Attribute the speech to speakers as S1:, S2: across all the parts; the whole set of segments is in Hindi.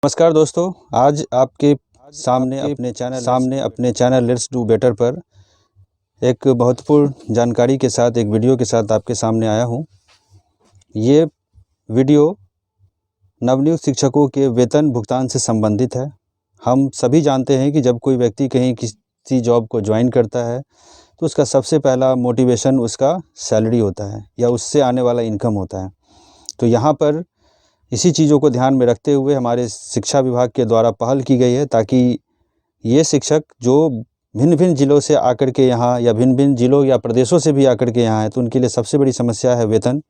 S1: नमस्कार दोस्तों, आज आपके सामने अपने चैनल लेट्स डू बेटर पर एक महत्वपूर्ण जानकारी के साथ एक वीडियो के साथ आपके सामने आया हूं। ये वीडियो नवनियुक्त शिक्षकों के वेतन भुगतान से संबंधित है। हम सभी जानते हैं कि जब कोई व्यक्ति कहीं किसी जॉब को ज्वाइन करता है तो उसका सबसे पहला मोटिवेशन उसका सैलरी होता है या उससे आने वाला इनकम होता है। तो यहाँ पर इसी चीज़ों को ध्यान में रखते हुए हमारे शिक्षा विभाग के द्वारा पहल की गई है ताकि ये शिक्षक जो भिन्न-भिन्न ज़िलों से आकर के यहाँ या भिन्न-भिन्न ज़िलों या प्रदेशों से भी आकर के यहाँ हैं, तो उनके लिए सबसे बड़ी समस्या है वेतन।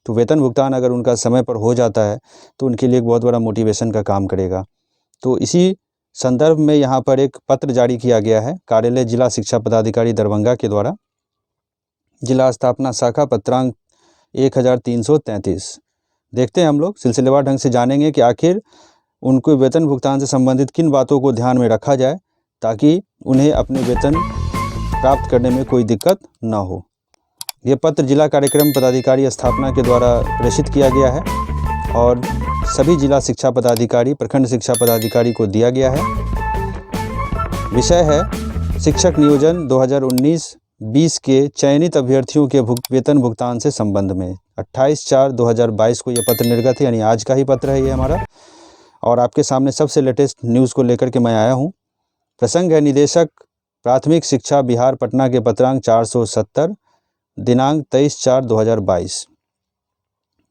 S1: तो वेतन भुगतान अगर उनका समय पर हो जाता है तो उनके लिए एक बहुत बड़ा मोटिवेशन का काम करेगा। तो इसी संदर्भ में यहाँ पर एक पत्र जारी किया गया है कार्यालय जिला शिक्षा पदाधिकारी दरभंगा के द्वारा। जिला स्थापना शाखा पत्रांक 1333। देखते हैं हम लोग सिलसिलेवार ढंग से जानेंगे कि आखिर उनको वेतन भुगतान से संबंधित किन बातों को ध्यान में रखा जाए ताकि उन्हें अपने वेतन प्राप्त करने में कोई दिक्कत ना हो। ये पत्र जिला कार्यक्रम पदाधिकारी स्थापना के द्वारा प्रेषित किया गया है और सभी जिला शिक्षा पदाधिकारी, प्रखंड शिक्षा पदाधिकारी को दिया गया है। विषय है शिक्षक नियोजन 2019-20 के चयनित अभ्यर्थियों के वेतन भुगतान से संबंध में। 28/4/2022 को ये पत्र निर्गत है, यानी आज का ही पत्र है ये हमारा। और आपके सामने सबसे लेटेस्ट न्यूज़ को लेकर के मैं आया हूँ। प्रसंग है निदेशक प्राथमिक शिक्षा बिहार पटना के पत्रांक 470 दिनांक 23/4/2022।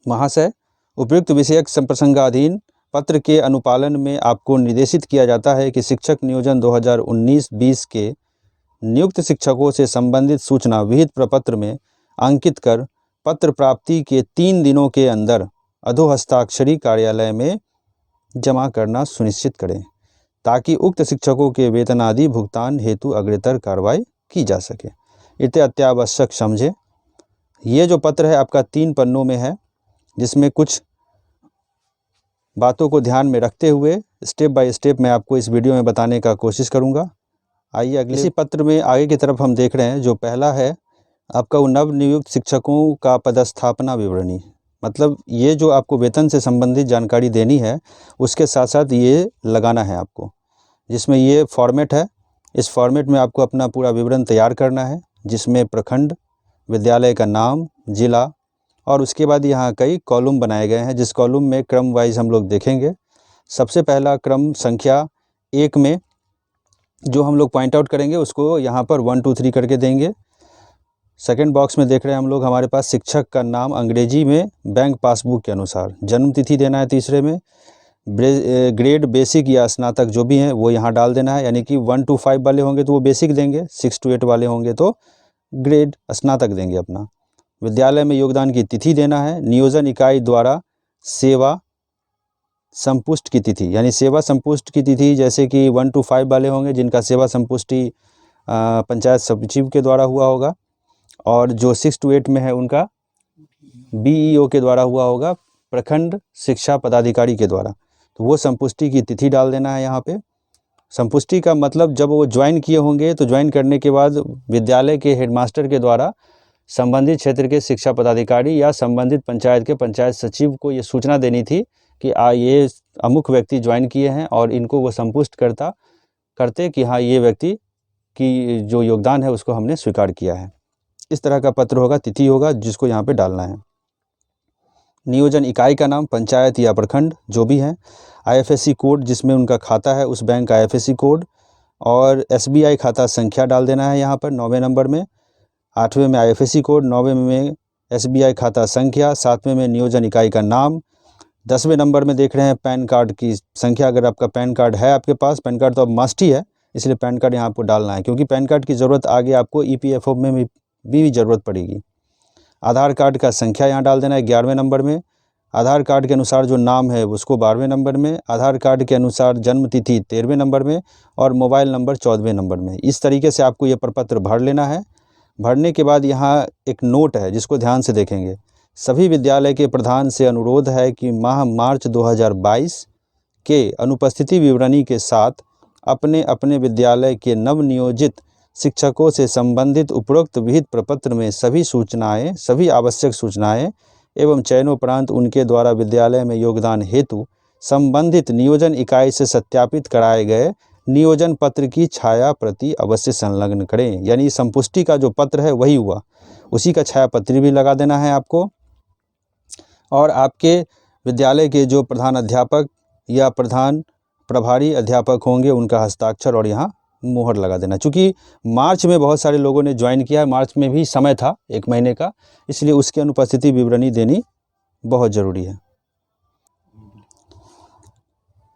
S1: महाशय, उपयुक्त विषयक संप्रसंगाधीन पत्र के अनुपालन में आपको निर्देशित किया जाता है कि शिक्षक नियोजन 2019-20 के नियुक्त शिक्षकों से संबंधित सूचना विहित प्रपत्र में अंकित कर पत्र प्राप्ति के 3 दिनों के अंदर अधोहस्ताक्षरी कार्यालय में जमा करना सुनिश्चित करें ताकि उक्त शिक्षकों के वेतनादि भुगतान हेतु अग्रेतर कार्रवाई की जा सके। इसे अत्यावश्यक समझें। ये जो पत्र है आपका 3 पन्नों में है, जिसमें कुछ बातों को ध्यान में रखते हुए स्टेप बाय स्टेप मैं आपको इस वीडियो में बताने का कोशिश करूँगा। आइए अगले इसी पत्र में आगे की तरफ हम देख रहे हैं। जो पहला है आपका नवनियुक्त शिक्षकों का पदस्थापना विवरणी, मतलब ये जो आपको वेतन से संबंधित जानकारी देनी है उसके साथ साथ ये लगाना है आपको, जिसमें ये फॉर्मेट है। इस फॉर्मेट में आपको अपना पूरा विवरण तैयार करना है, जिसमें प्रखंड, विद्यालय का नाम, जिला और उसके बाद यहाँ कई कॉलम बनाए गए हैं, जिस कॉलम में क्रम वाइज हम लोग देखेंगे। सबसे पहला क्रम संख्या 1 में जो हम लोग पॉइंट आउट करेंगे उसको यहाँ पर 1 2 3 करके देंगे। सेकंड बॉक्स में देख रहे हैं हम लोग, हमारे पास शिक्षक का नाम अंग्रेजी में बैंक पासबुक के अनुसार, जन्म तिथि देना है तीसरे में, ग्रेड बेसिक या स्नातक जो भी हैं वो यहाँ डाल देना है, यानी कि 1 to 5 वाले होंगे तो वो बेसिक देंगे, 6 to 8 वाले होंगे तो ग्रेड स्नातक देंगे अपना। विद्यालय में योगदान की तिथि देना है। नियोजन इकाई द्वारा सेवा संपुष्ट की तिथि, यानी सेवा संपुष्ट की तिथि जैसे कि 1 to 5 वाले होंगे जिनका सेवा संपुष्टि पंचायत सचिव के द्वारा हुआ होगा, और जो 6 to 8 में है उनका बीईओ के द्वारा हुआ होगा, प्रखंड शिक्षा पदाधिकारी के द्वारा। तो वो संपुष्टि की तिथि डाल देना है यहाँ पे। संपुष्टि का मतलब जब वो ज्वाइन किए होंगे तो ज्वाइन करने के बाद विद्यालय के हेडमास्टर के द्वारा संबंधित क्षेत्र के शिक्षा पदाधिकारी या संबंधित पंचायत के पंचायत सचिव को ये सूचना देनी थी कि ये अमुक व्यक्ति ज्वाइन किए हैं, और इनको वो संपुष्ट करते कि हाँ ये व्यक्ति की जो योगदान है उसको हमने स्वीकार किया है। इस तरह का पत्र होगा, तिथि होगा जिसको यहाँ पे डालना है। नियोजन इकाई का नाम पंचायत या प्रखंड जो भी है, आईएफएससी कोड जिसमें उनका खाता है उस बैंक का आईएफएससी कोड, और एसबीआई खाता संख्या डाल देना है यहाँ पर 9वें नंबर में। 8वें में आईएफएससी कोड, 9वें में एसबीआई खाता संख्या, 7वें में नियोजन इकाई का नाम, 10वें नंबर में देख रहे हैं पैन कार्ड की संख्या। अगर आपका पैन कार्ड है आपके पास, पैन कार्ड तो अब मस्ट ही है, इसलिए पैन कार्ड यहाँ आपको डालना है क्योंकि पैन कार्ड की ज़रूरत आगे आपको ईपीएफओ में भी ज़रूरत पड़ेगी। आधार कार्ड का संख्या यहाँ डाल देना है 11वें नंबर में। आधार कार्ड के अनुसार जो नाम है उसको 12वें नंबर में, आधार कार्ड के अनुसार जन्म तिथि 13वें नंबर में, और मोबाइल नंबर 14वें नंबर में। इस तरीके से आपको ये प्रपत्र भर लेना है। भरने के बाद यहाँ एक नोट है जिसको ध्यान से देखेंगे। सभी विद्यालय के प्रधान से अनुरोध है कि माह मार्च 2022 के अनुपस्थिति विवरणी के साथ अपने अपने विद्यालय के नवनियोजित शिक्षकों से संबंधित उपरोक्त विहित प्रपत्र में सभी आवश्यक सूचनाएं एवं चयनोपरांत उनके द्वारा विद्यालय में योगदान हेतु संबंधित नियोजन इकाई से सत्यापित कराए गए नियोजन पत्र की छाया प्रति अवश्य संलग्न करें। यानी संपुष्टि का जो पत्र है वही हुआ, उसी का छाया पत्र भी लगा देना है आपको। और आपके विद्यालय के जो प्रधान अध्यापक या प्रधान प्रभारी अध्यापक होंगे उनका हस्ताक्षर और यहाँ मोहर लगा देना। चूँकि मार्च में बहुत सारे लोगों ने ज्वाइन किया है, मार्च में भी समय था 1 महीने का, इसलिए उसकी अनुपस्थिति विवरणी देनी बहुत ज़रूरी है।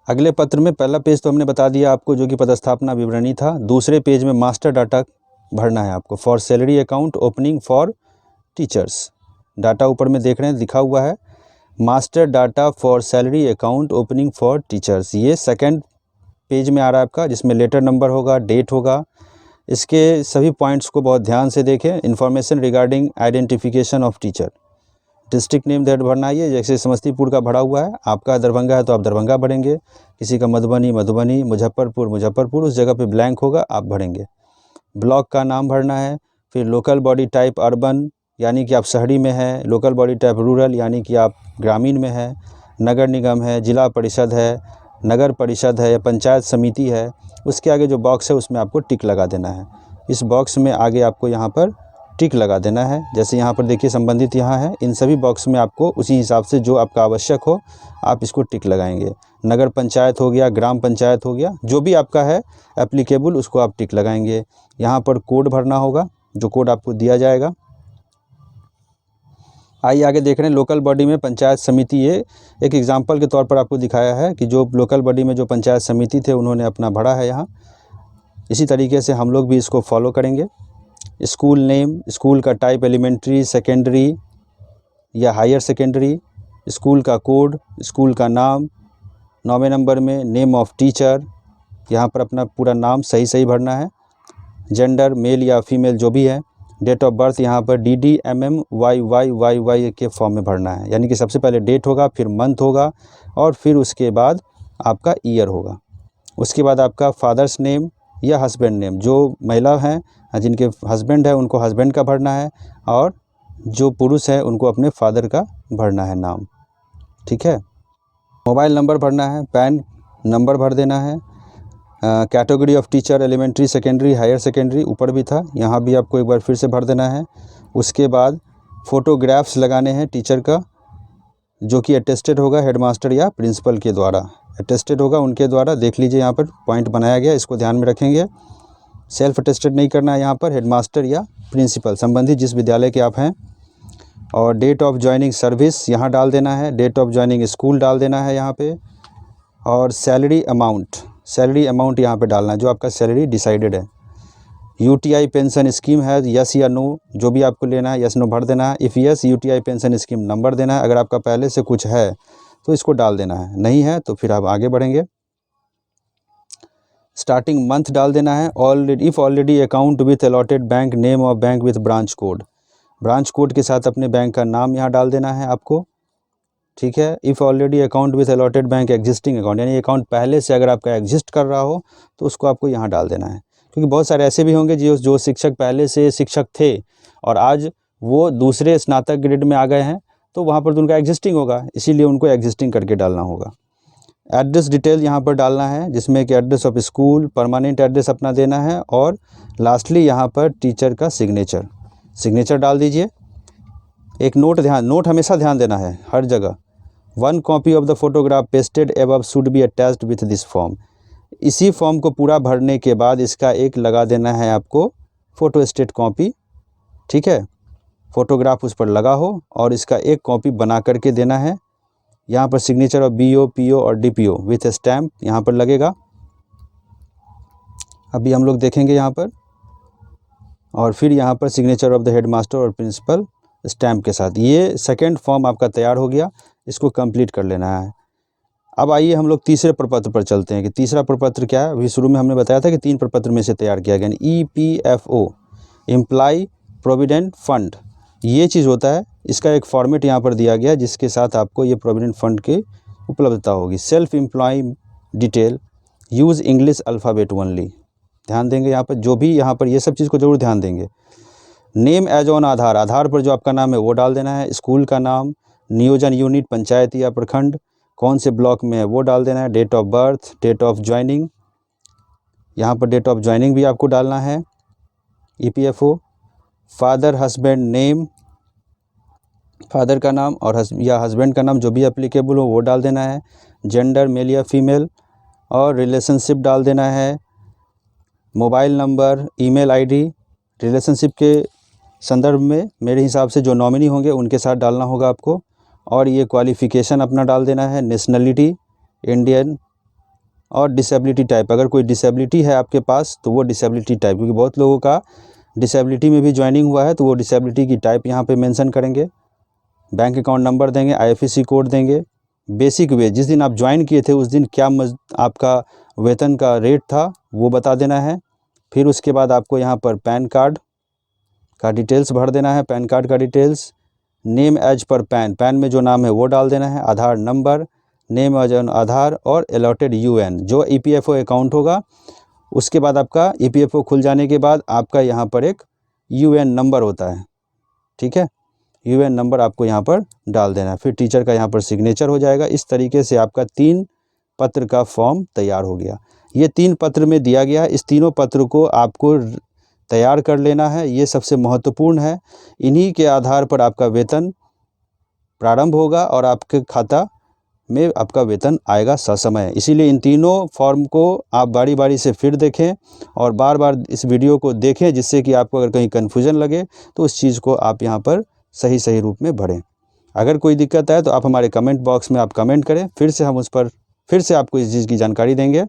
S1: अगले पत्र में पहला पेज तो हमने बता दिया आपको जो कि पदस्थापना विवरणी था। दूसरे पेज में मास्टर डाटा भरना है आपको। For salary account opening for teachers, data ऊपर में देख रहे हैं लिखा हुआ है, master data for salary account opening for teachers. ये सेकंड पेज में आ रहा है आपका, जिसमें लेटर नंबर होगा, डेट होगा। इसके सभी पॉइंट्स को बहुत ध्यान से देखें। Information regarding identification of teacher, district name that भरना है। जैसे समस्तीपुर का भरा हुआ है, आपका दरभंगा है तो आप दरभंगा भरेंगे, किसी का मधुबनी मधुबनी, मुजफ्फरपुर मुजफ्फरपुर, उस जगह पे ब्लैंक होगा आप भरेंगे। ब्लॉक का नाम भरना है। फिर लोकल बॉडी टाइप अर्बन, यानी कि आप शहरी में हैं। लोकल बॉडी टाइप रूरल, यानी कि आप ग्रामीण में हैं। नगर निगम है, जिला परिषद है, नगर परिषद है या पंचायत समिति है। उसके आगे जो बॉक्स है उसमें आपको टिक लगा देना है। इस बॉक्स में आगे आपको यहाँ पर टिक लगा देना है। जैसे यहाँ पर देखिए संबंधित यहाँ है, इन सभी बॉक्स में आपको उसी हिसाब से जो आपका आवश्यक हो आप इसको टिक लगाएंगे। नगर पंचायत हो गया, ग्राम पंचायत हो गया, जो भी आपका है एप्लीकेबल उसको आप टिक लगाएंगे। यहाँ पर कोड भरना होगा, जो कोड आपको दिया जाएगा। आइए आगे देख रहे हैं लोकल बॉडी में पंचायत समिति। ये एक एग्जांपल के तौर पर आपको दिखाया है कि जो लोकल बॉडी में जो पंचायत समिति थे उन्होंने अपना भरा है यहाँ। इसी तरीके से हम लोग भी इसको फॉलो करेंगे। स्कूल नेम, स्कूल का टाइप एलिमेंट्री, सेकेंडरी या हायर सेकेंडरी, स्कूल का कोड, स्कूल का नाम, 9वें नंबर में नेम ऑफ टीचर, यहाँ पर अपना पूरा नाम सही भरना है। जेंडर मेल या फीमेल जो भी है। डेट ऑफ बर्थ यहाँ पर DDMMYYYY के फॉर्म में भरना है, यानी कि सबसे पहले डेट होगा, फिर मंथ होगा और फिर उसके बाद आपका ईयर होगा। उसके बाद आपका फादर्स नेम या हस्बैंड नेम, जो महिला हैं जिनके हस्बैंड है उनको हस्बैंड का भरना है और जो पुरुष है उनको अपने फादर का भरना है नाम। ठीक है। मोबाइल नंबर भरना है, पैन नंबर भर देना है। Category of teacher elementary, secondary, higher secondary ऊपर भी था, यहाँ भी आपको एक बार फिर से भर देना है। उसके बाद फ़ोटोग्राफ्स लगाने हैं टीचर का, जो कि अटेस्टेड होगा हेडमास्टर या प्रिंसिपल के द्वारा। अटेस्टेड होगा उनके द्वारा, देख लीजिए यहाँ पर पॉइंट बनाया गया, इसको ध्यान में रखेंगे। सेल्फ अटेस्टेड नहीं करना है यहाँ पर, हेडमास्टर या प्रिंसिपल संबंधित जिस विद्यालय के आप हैं। और डेट ऑफ ज्वाइनिंग सर्विस यहाँ डाल देना है, डेट ऑफ ज्वाइनिंग स्कूल डाल देना है यहाँ पे। और सैलरी अमाउंट यहाँ पे डालना है, जो आपका सैलरी डिसाइडेड है। UTI पेंशन स्कीम है, यस या नो, जो भी आपको लेना है यस नो भर देना है। If yes UTI pension scheme number देना है, अगर आपका पहले से कुछ है तो इसको डाल देना है, नहीं है तो फिर आप आगे बढ़ेंगे। स्टार्टिंग मंथ डाल देना है। If already account with allotted bank, name of bank with branch code, branch code के साथ अपने बैंक का नाम यहाँ डाल देना है आपको। ठीक है। If already account with allotted bank existing account, यानी अकाउंट पहले से अगर आपका एग्जिस्ट कर रहा हो तो उसको आपको यहाँ डाल देना है। क्योंकि बहुत सारे ऐसे भी होंगे जो शिक्षक पहले से शिक्षक थे और आज वो दूसरे स्नातक ग्रेड में आ गए हैं, तो वहाँ पर तो उनका एग्जिस्टिंग होगा, इसीलिए उनको एग्जिस्टिंग करके डालना होगा। एड्रेस डिटेल यहाँ पर डालना है, जिसमें कि address of school, permanent address अपना देना है और लास्टली यहाँ पर टीचर का सिग्नेचर डाल दीजिए। एक नोट हमेशा ध्यान देना है हर जगह। 1 copy of the photograph pasted above should be attached with this form. इसी फॉर्म को पूरा भरने के बाद इसका एक लगा देना है आपको फ़ोटोस्टेट कॉपी। ठीक है। फ़ोटोग्राफ उस पर लगा हो और इसका एक कॉपी बना करके देना है। यहाँ पर सिग्नेचर ऑफ BO, PO और DPO विथ स्टैम्प यहाँ पर लगेगा। अभी हम लोग देखेंगे यहाँ पर। और फिर यहाँ पर सिग्नेचर ऑफ द हेडमास्टर और प्रिंसिपल स्टैम्प के साथ। ये सेकंड फॉर्म आपका तैयार हो गया, इसको कंप्लीट कर लेना है। अब आइए हम लोग तीसरे प्रपत्र पर चलते हैं कि तीसरा प्रपत्र क्या है। अभी शुरू में हमने बताया था कि 3 प्रपत्र में से तैयार किया गया। EPFO, एम्प्लॉय प्रोविडेंट फंड, ये चीज़ होता है। इसका एक फॉर्मेट यहाँ पर दिया गया जिसके साथ आपको ये प्रोविडेंट फंड की उपलब्धता होगी। Self employ detail, use English alphabet only, ध्यान देंगे यहाँ पर, जो भी यहाँ पर ये सब चीज़ को ज़रूर ध्यान देंगे। नेम एज ऑन आधार पर जो आपका नाम है वो डाल देना है। स्कूल का नाम, नियोजन यूनिट पंचायत या प्रखंड, कौन से ब्लॉक में है वो डाल देना है, date of birth, date of joining, यहाँ पर डेट ऑफ ज्वाइनिंग भी आपको डालना है, EPFO, father husband name, father का नाम और या हस्बैंड का नाम जो भी एप्लीकेबल हो वो डाल देना है, जेंडर मेल या फीमेल, और रिलेशनशिप डाल देना है, mobile number, email ID. Relationship के संदर्भ में मेरे हिसाब से जो नॉमिनी होंगे उनके साथ डालना होगा आपको, और ये क्वालिफ़िकेशन अपना डाल देना है, नेशनलिटी इंडियन, और डिसेबिलिटी टाइप, अगर कोई डिसेबिलिटी है आपके पास तो वो डिसेबिलिटी टाइप, क्योंकि बहुत लोगों का डिसेबिलिटी में भी ज्वाइनिंग हुआ है तो वो डिसेबिलिटी की टाइप यहाँ पे मेंशन करेंगे। बैंक अकाउंट नंबर देंगे, IFSC कोड देंगे। बेसिक वेज, जिस दिन आप ज्वाइन किए थे उस दिन क्या आपका वेतन का रेट था वो बता देना है। फिर उसके बाद आपको यहाँ पर पैन कार्ड का डिटेल्स भर देना है, पैन कार्ड का details, name as per PAN में जो नाम है वो डाल देना है, Aadhaar number, name as on Aadhaar, और अलॉटेड UN जो EPFO अकाउंट होगा। उसके बाद आपका EPFO खुल जाने के बाद आपका यहाँ पर एक UN नंबर होता है, ठीक है, UN नंबर आपको यहाँ पर डाल देना है। फिर टीचर का यहाँ पर सिग्नेचर हो जाएगा। इस तरीके से आपका 3 पत्र का फॉर्म तैयार हो गया। ये 3 पत्र में दिया गया है, इस तीनों पत्र को आपको तैयार कर लेना है, ये सबसे महत्वपूर्ण है। इन्हीं के आधार पर आपका वेतन प्रारंभ होगा और आपके खाता में आपका वेतन आएगा ससमय। इसीलिए इन तीनों फॉर्म को आप बारी बारी से फिर देखें और बार बार इस वीडियो को देखें, जिससे कि आपको अगर कहीं कन्फ्यूजन लगे तो उस चीज़ को आप यहाँ पर सही रूप में भरें। अगर कोई दिक्कत है तो आप हमारे कमेंट बॉक्स में आप कमेंट करें, फिर से हम उस पर फिर से आपको इस चीज़ की जानकारी देंगे।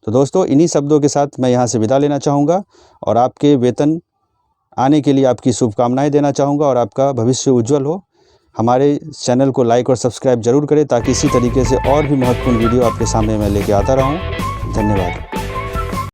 S1: तो दोस्तों, इन्हीं शब्दों के साथ मैं यहाँ से विदा लेना चाहूँगा और आपके वेतन आने के लिए आपकी शुभकामनाएं देना चाहूँगा और आपका भविष्य उज्जवल हो। हमारे चैनल को लाइक और सब्सक्राइब जरूर करें ताकि इसी तरीके से और भी महत्वपूर्ण वीडियो आपके सामने मैं लेके आता रहूँ। धन्यवाद।